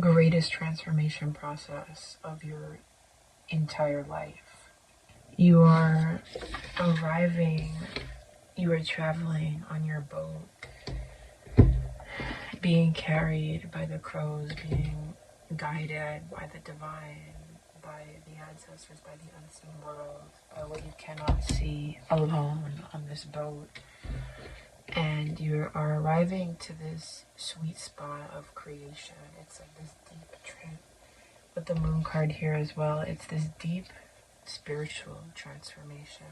greatest transformation process of your entire life. You are arriving, you are traveling on your boat, being carried by the crows, being guided by the divine, by the ancestors, by the unseen world, by what you cannot see alone on this boat. And you are arriving to this sweet spot of creation. It's like this deep trip. With the moon card here as well, it's this deep spiritual transformation.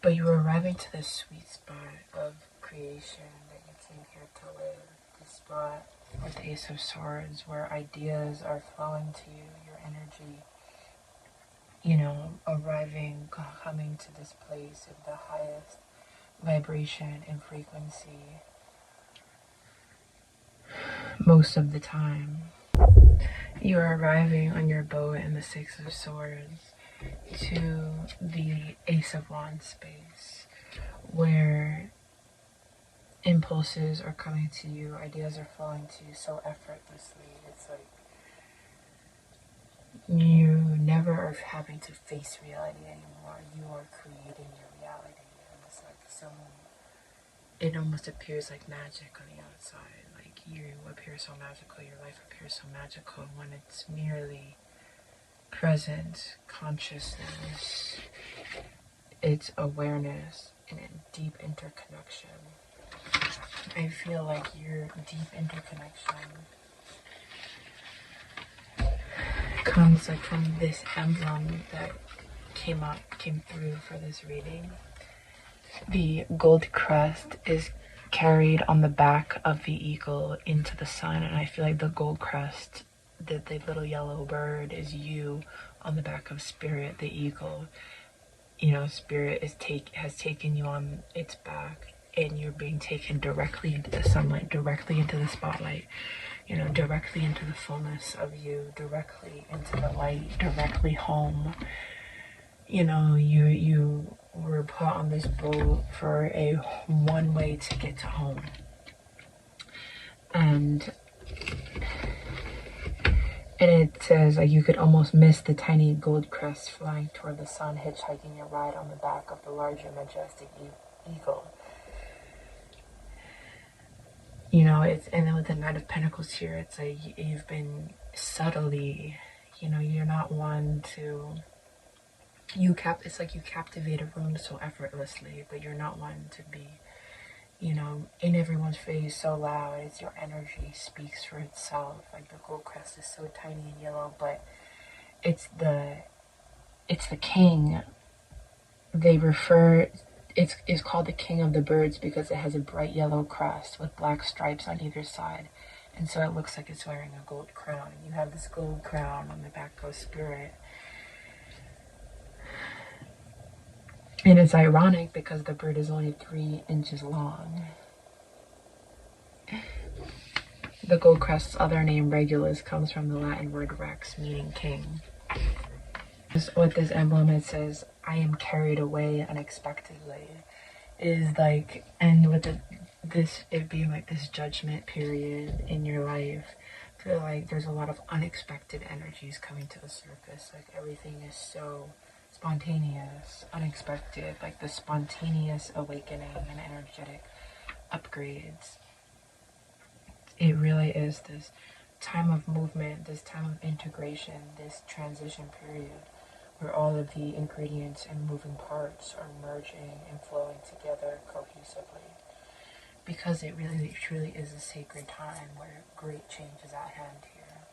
But you are arriving to this sweet spot of creation that you came here to live. This spot with the Ace of Swords where ideas are flowing to you, your energy, you know, arriving, coming to this place of the highest vibration and frequency most of the time. You are arriving on your boat in the Six of Swords to the Ace of Wands space where impulses are coming to you, ideas are flowing to you so effortlessly. It's like you never are having to face reality anymore. You are creating your reality, and it's like so. It almost appears like magic on the outside. Like you appear so magical, your life appears so magical when it's merely present consciousness. It's awareness and a deep interconnection. I feel like your deep interconnection comes like from this emblem that came through for this reading. The gold crest is carried on the back of the eagle into the sun, and I feel like the gold crest, the little yellow bird, is you on the back of Spirit, the eagle. You know, Spirit has taken you on its back, and you're being taken directly into the sunlight, directly into the spotlight, you know, directly into the fullness of you, directly into the light, directly home. You know, you were put on this boat for a one way to get to home. And it says like you could almost miss the tiny gold crest flying toward the sun, hitchhiking a ride on the back of the larger majestic eagle. You know, and then with the Knight of Pentacles here, it's like you've been subtly, you know, you're not one to, it's like you captivate a room so effortlessly, but you're not one to be, you know, in everyone's face so loud. It's your energy speaks for itself. Like the gold crest is so tiny and yellow, but it's the king. It's called the King of the Birds because it has a bright yellow crest with black stripes on either side. And so it looks like it's wearing a gold crown. And you have this gold crown on the back of Spirit. And it's ironic because the bird is only 3 inches long. The gold crest's other name, Regulus, comes from the Latin word rex, meaning king. With this emblem, it says, I am carried away unexpectedly. It is like, and with it being like this judgment period in your life, I feel like there's a lot of unexpected energies coming to the surface. Like everything is so spontaneous, unexpected, like the spontaneous awakening and energetic upgrades. It really is this time of movement, this time of integration, this transition period where all of the ingredients and moving parts are merging and flowing together cohesively. Because it really truly is a sacred time where great change is at hand here.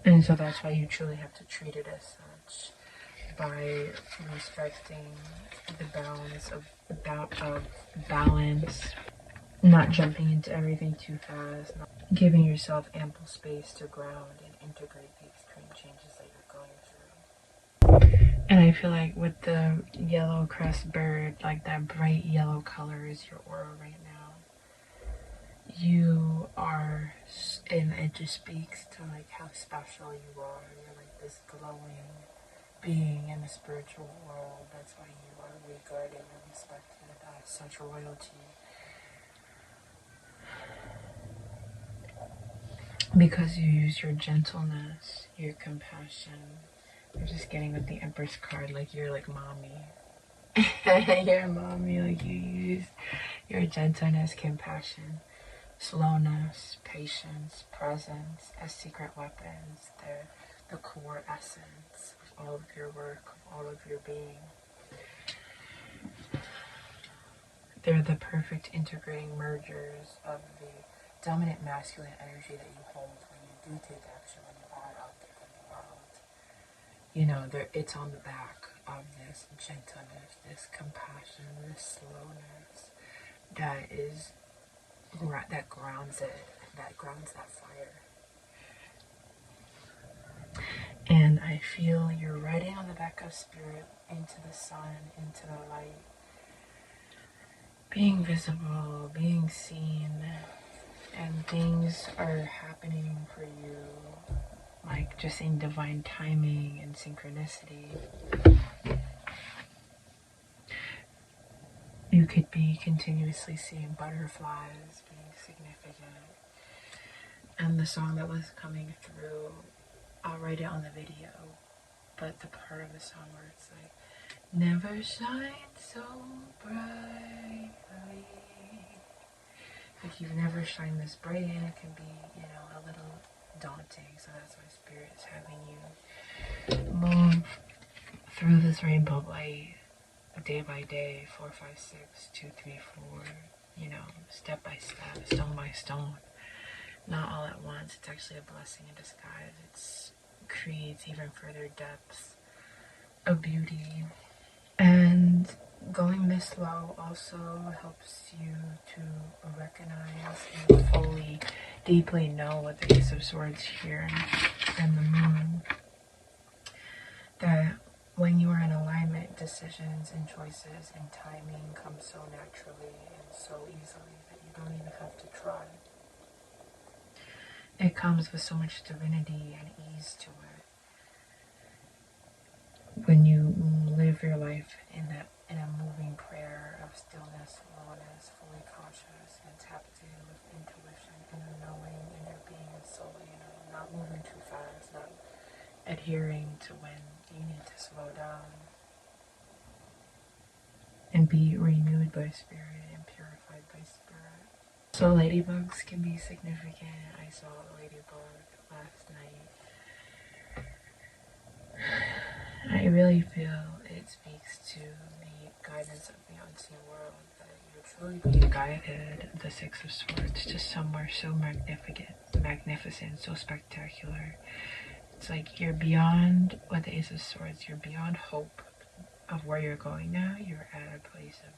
And so that's why you truly have to treat it as such, by respecting the balance, not jumping into everything too fast, not giving yourself ample space to ground and integrate the extreme changes that you're going through. And I feel like with the yellow crest bird, like that bright yellow color is your aura right now. You are, and it just speaks to like how special you are. You're like this glowing being in the spiritual world. That's why you are regarded and respected as such royalty. because you use your gentleness, your compassion. I'm just getting with the Empress card, like you're like mommy. You're mommy, like you use your gentleness, compassion, slowness, patience, presence as secret weapons. They're the core essence of all of your work, of all of your being. They're the perfect integrating mergers of the dominant masculine energy that you hold when you do take action, when you are out there in the world. You know, it's on the back of this gentleness, this compassion, this slowness that grounds it, that grounds that fire. And I feel you're riding on the back of spirit into the sun, into the light, being visible, being seen, and things are happening for you, like just in divine timing and synchronicity. You could be continuously seeing butterflies being significant. And the song that was coming through, I'll write it on the video, but the part of the song where it's like, never shine so brightly. Like you've never shined this bright, and it can be, you know, a little daunting. So that's why Spirit is having you move through this rainbow light day by day, 4, 5, 6, 2, 3, 4, you know, step by step, stone by stone. Not all at once. It's actually a blessing in disguise. It creates even further depths of beauty. And going this slow also helps you to recognize and fully, deeply know what the Ace of Swords here and the Moon. That when you are in alignment, decisions and choices and timing come so naturally and so easily that you don't even have to try. It comes with so much divinity and ease to it. When you live your life in a moving prayer of stillness, slowness, fully conscious, and tapped in with intuition and knowing in your being and soul, you know, not moving too fast, not adhering to when you need to slow down and be renewed by spirit and purified by spirit. So ladybugs can be significant. I saw a ladybug last night. I really feel it speaks to the guidance of the unseen world, that you're truly being guided, the Six of Swords, to somewhere so magnificent, so spectacular. It's like you're beyond, with the Ace of Swords, you're beyond hope of where you're going now. You're at a place of,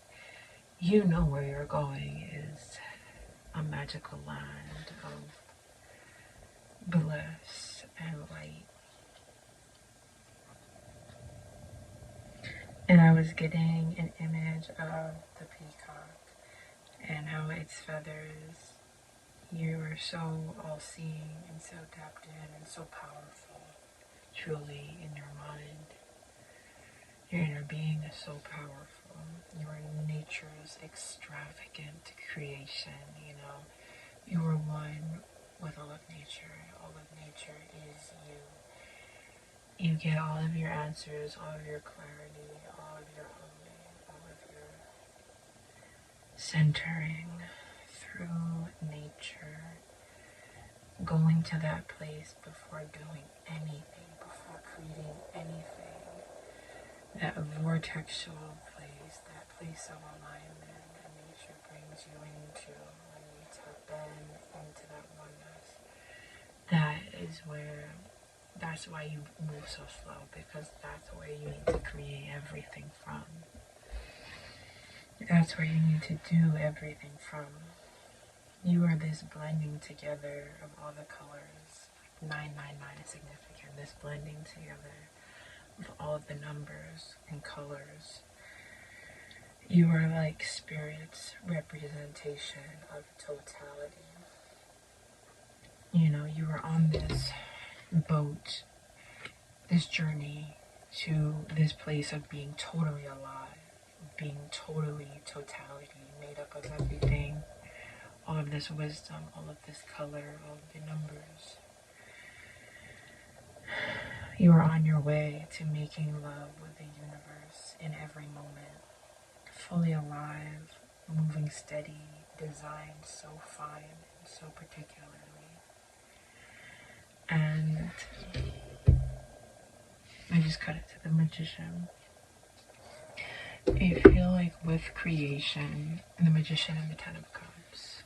you know where you're going is a magical land of bliss and light. And I was getting an image of the peacock and how its feathers, you are so all-seeing and so tapped in and so powerful, truly, in your mind. Your inner being is so powerful. You are nature's extravagant creation, you know. You are one with all of nature. All of nature is you. You get all of your answers, all of your clarity, all of your harmony, all of your centering through nature. Going to that place before doing anything, before creating anything. That vortexual place, that place of alignment that nature brings you into when you tap into that oneness. That's why you move so slow, because that's where you need to create everything from. That's where you need to do everything from. You are this blending together of all the colors. 999 is significant, this blending together of all of the numbers and colors. You are like spirit's representation of totality. You know, you are on this boat, this journey to this place of being totally alive, being totally totality, made up of everything, all of this wisdom, all of this color, all of the numbers. You are on your way to making love with the universe in every moment, fully alive, moving steady, designed so fine and so particularly. And I just cut it to the Magician. I feel like with creation, the Magician and the Ten of Cups,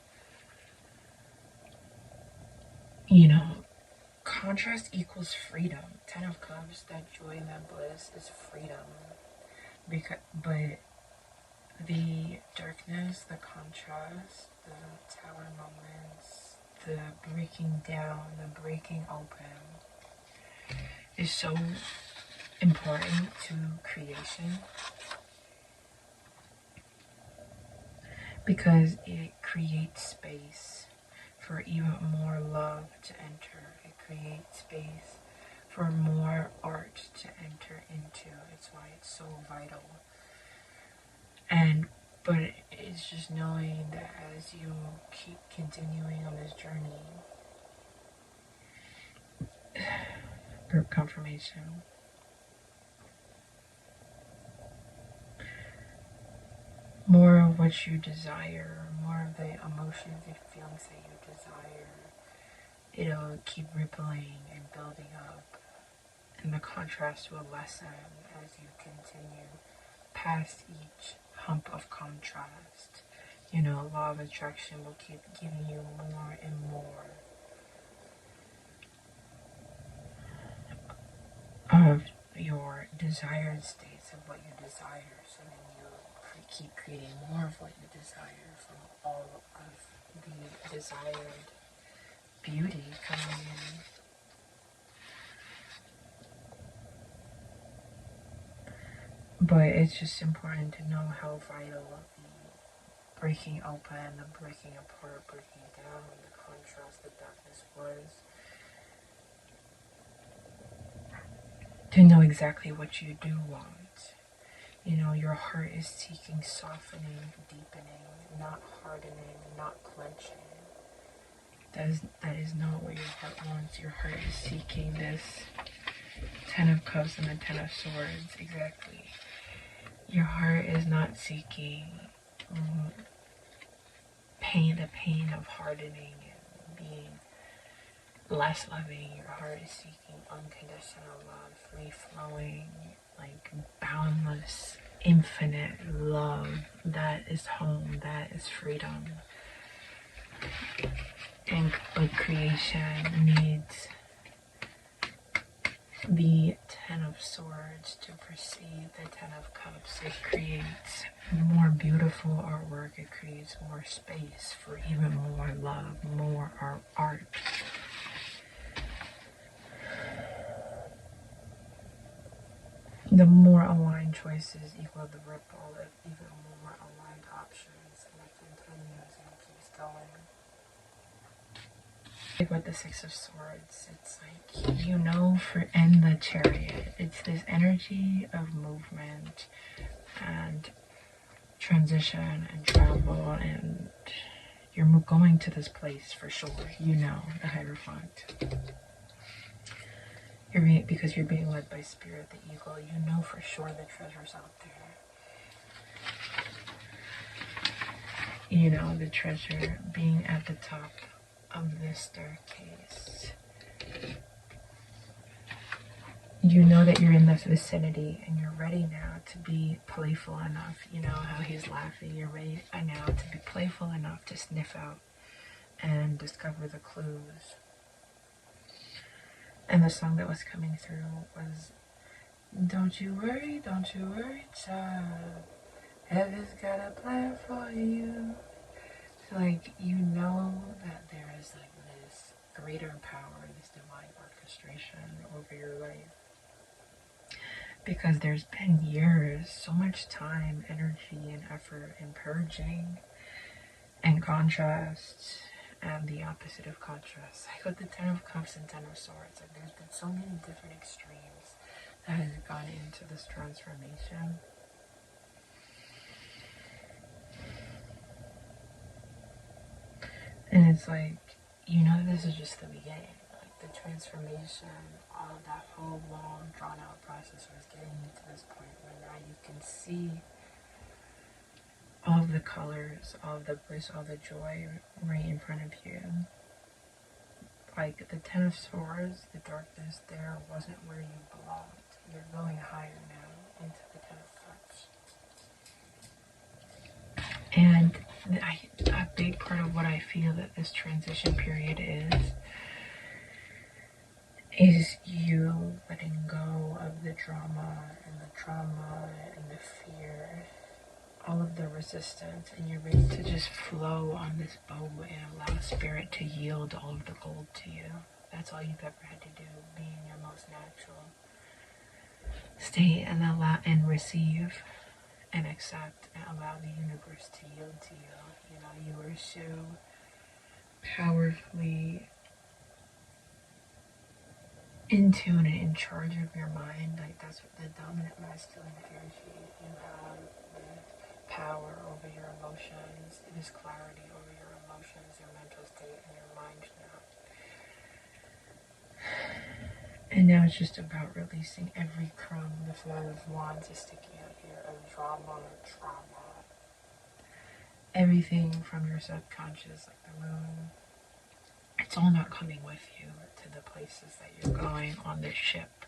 you know, contrast equals freedom. Ten of Cups, that joy and that bliss is freedom. But the darkness, the contrast, the tower moments, the breaking down, the breaking open is so important to creation because it creates space for even more love to enter. It creates space for more art to enter into. It's why it's so vital. But it's just knowing that as you keep continuing on this journey, group confirmation, more of what you desire, more of the emotions and feelings that you desire, it'll keep rippling and building up. And the contrast will lessen as you continue past each hump of contrast. You know, law of attraction will keep giving you more and more of your desired states of what you desire. So then you keep creating more of what you desire from all of the desired beauty coming in. But it's just important to know how vital the breaking open, the breaking apart, breaking down, the contrast, the darkness was. To know exactly what you do want. You know, your heart is seeking softening, deepening, not hardening, not clenching. That is not what your heart wants. Your heart is seeking this Ten of Cups and the Ten of Swords, exactly. Your heart is not seeking the pain of hardening and being less loving. Your heart is seeking unconditional love, free-flowing, like boundless, infinite love. That is home, that is freedom. But creation needs the Ten of Swords to perceive the Ten of Cups. It creates more beautiful artwork. It creates more space for even more love, more art. The more aligned choices equal the ripple of even more aligned options, and it continues and it keeps going. Like with the Six of Swords, it's like, you know, in the Chariot, it's this energy of movement and transition and travel, and you're going to this place for sure, you know, the Hierophant. Because you're being led by Spirit, the Eagle, you know for sure the treasure's out there. You know, the treasure being at the top of this staircase. You know that you're in this vicinity and you're ready now to be playful enough. You know how he's laughing. You're ready now to be playful enough to sniff out and discover the clues. And the song that was coming through was, don't you worry, child. Heaven's got a plan for you. So like, you know that there is like this greater power, this divine orchestration over your life. Because there's been years, so much time, energy, and effort in purging and contrast and the opposite of contrast. Like with the Ten of Cups and Ten of Swords, like there's been so many different extremes that has gone into this transformation. And it's like, you know, this is just the beginning. Like the transformation, all of that whole long, drawn out process was getting you to this point where now you can see all of the colors, all of the bliss, all the joy right in front of you. Like the Ten of Swords, the darkness there wasn't where you belonged. You're going higher now into the Ten of Cups. And a big part of what I feel that this transition period is you letting go of the drama and the trauma and the fear, all of the resistance, and you're ready to just flow on this boat and allow spirit to yield all of the gold to you. That's all you've ever had to do, be in your most natural state and allow and receive and accept and allow the universe to yield to you. You know, you are so powerfully in tune and in charge of your mind. Like that's what the dominant masculine energy. You have the power over your emotions, this clarity over your emotions, your mental state, and your mind now. And now it's just about releasing every crumb. The Five of Wands is sticking out here of drama, trauma. Everything from your subconscious, like the moon, it's all not coming with you to the places that you're going on this ship.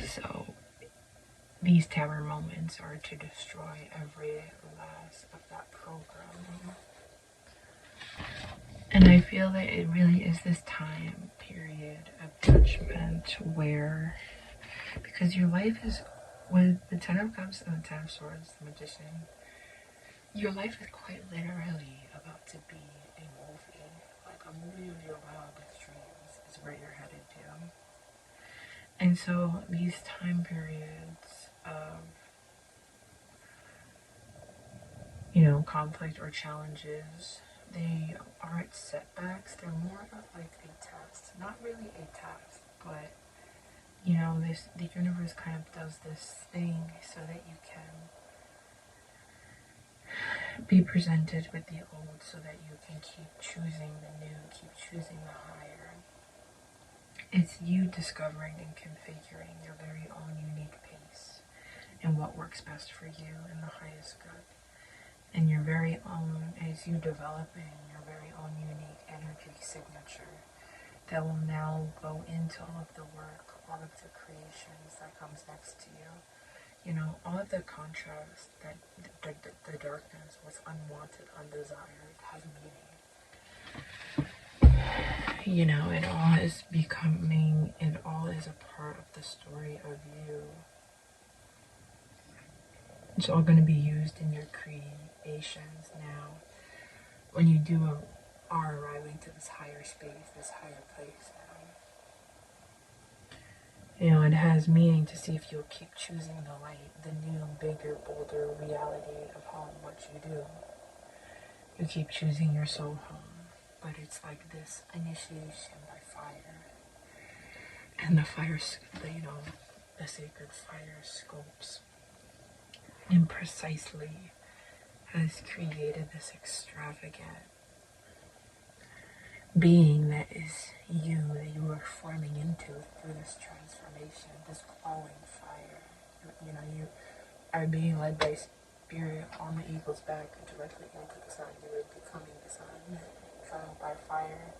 So these tower moments are to destroy every last of that programming. And I feel that it really is this time period of judgment where, because your life is, with the Ten of Cups and the Ten of Swords, the Magician, your life is quite literally about to be a movie. Like a movie of your wildest dreams is where you're headed to. And so these time periods of, you know, conflict or challenges, they aren't setbacks, they're more of like a test. Not really a test, but you know, the universe kind of does this thing so that you can be presented with the old, so that you can keep choosing the new, keep choosing the higher. It's you discovering and configuring your very own unique pace and what works best for you in the highest good. And your very own, as you developing your very own unique energy signature that will now go into all of the work, all of the creations that comes next to you. You know, all of the contrast, that the darkness, what's unwanted, undesired, has meaning. You know, it all is becoming, it all is a part of the story of you. It's all going to be used in your creations now. When you are arriving to this higher space, this higher place now. You know, it has meaning to see if you'll keep choosing the light, the new, bigger, bolder reality of home, what you do. You keep choosing your soul home, but it's like this initiation by fire. And the fire, you know, the sacred fire scopes and precisely has created this extravagant being that is you, that you are forming into through this transformation, this glowing fire. You know, you are being led by spirit on the eagle's back directly into the sun. You are becoming the sun, trial by fire.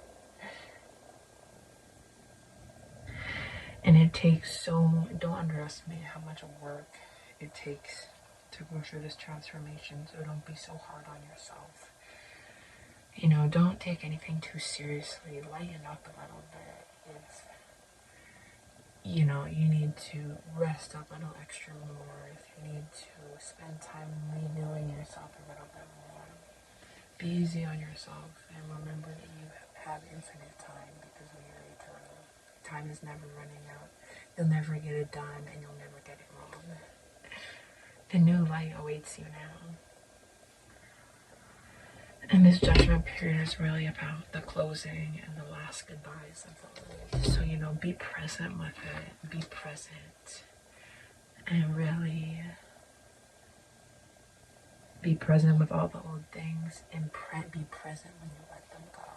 And it takes don't underestimate how much work it takes to go through this transformation, so don't be so hard on yourself. You know, don't take anything too seriously. Lighten up a little bit. If, you know, you need to rest up a little extra more, if you need to spend time renewing yourself a little bit more, be easy on yourself and remember that you have infinite time because we are eternal. Time is never running out. You'll never get it done and you'll never get it wrong. The new light awaits you now. And this judgment period is really about the closing and the last goodbyes of the old. So, you know, be present with it. Be present. And really be present with all the old things. And be present when you let them go.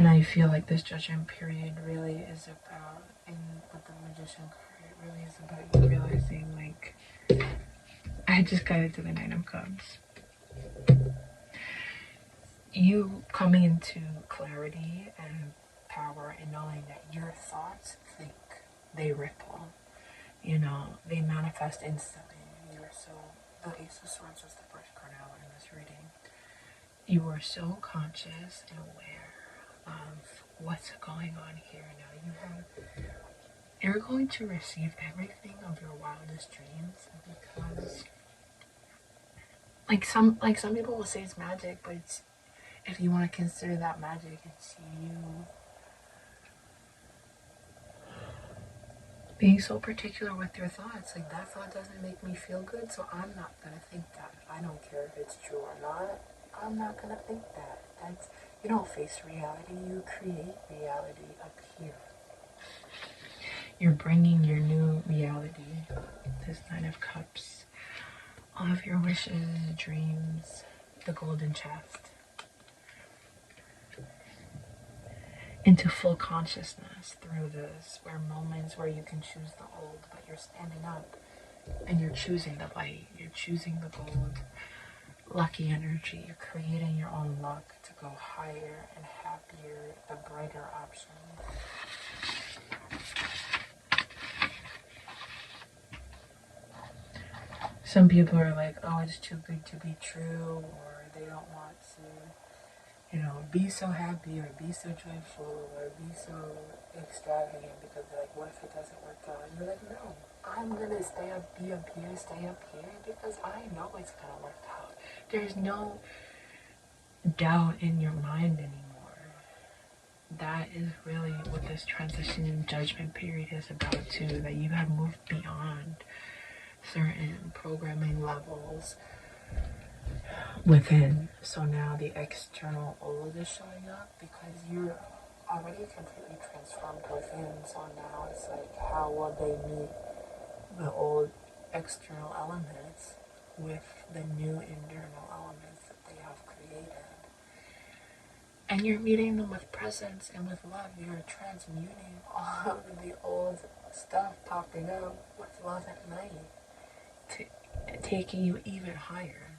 And I feel like this judgment period really is about, and with the Magician card, it really is about you realizing, like, I just got into the Nine of Cups. You coming into clarity and power and knowing that your thoughts think, they ripple, you know, they manifest instantly. You are so, the Ace of Swords was the first card out in this reading. You are so conscious and aware of what's going on here now. You're going to receive everything of your wildest dreams, because like some people will say it's magic, but it's, if you want to consider that magic, it's you being so particular with your thoughts. Like, that thought doesn't make me feel good, so I'm not gonna think that. I don't care if it's true or not. I'm not gonna think that. That's, you don't face reality, you create reality up here. You're bringing your new reality, this Nine of Cups, all of your wishes, dreams, the golden chest, into full consciousness through this, where moments where you can choose the old, but you're standing up and you're choosing the light, you're choosing the gold, lucky energy, you're creating your own luck to go higher and happier, the brighter option. Some people are like, oh, it's too good to be true, or they don't want to, you know, be so happy or be so joyful or be so extravagant, because they're like, what if it doesn't work out? And you're like, no, I'm gonna stay up here, because I know it's gonna work out. There's no doubt in your mind anymore. That is really what this transition and judgment period is about too, that you have moved beyond certain programming levels within. So now the external old is showing up because you're already completely transformed within. So now it's like, how will they meet the old external elements with the new internal elements that they have created? And you're meeting them with presence and with love. You're transmuting all of the old stuff popping up with love at night, taking you even higher.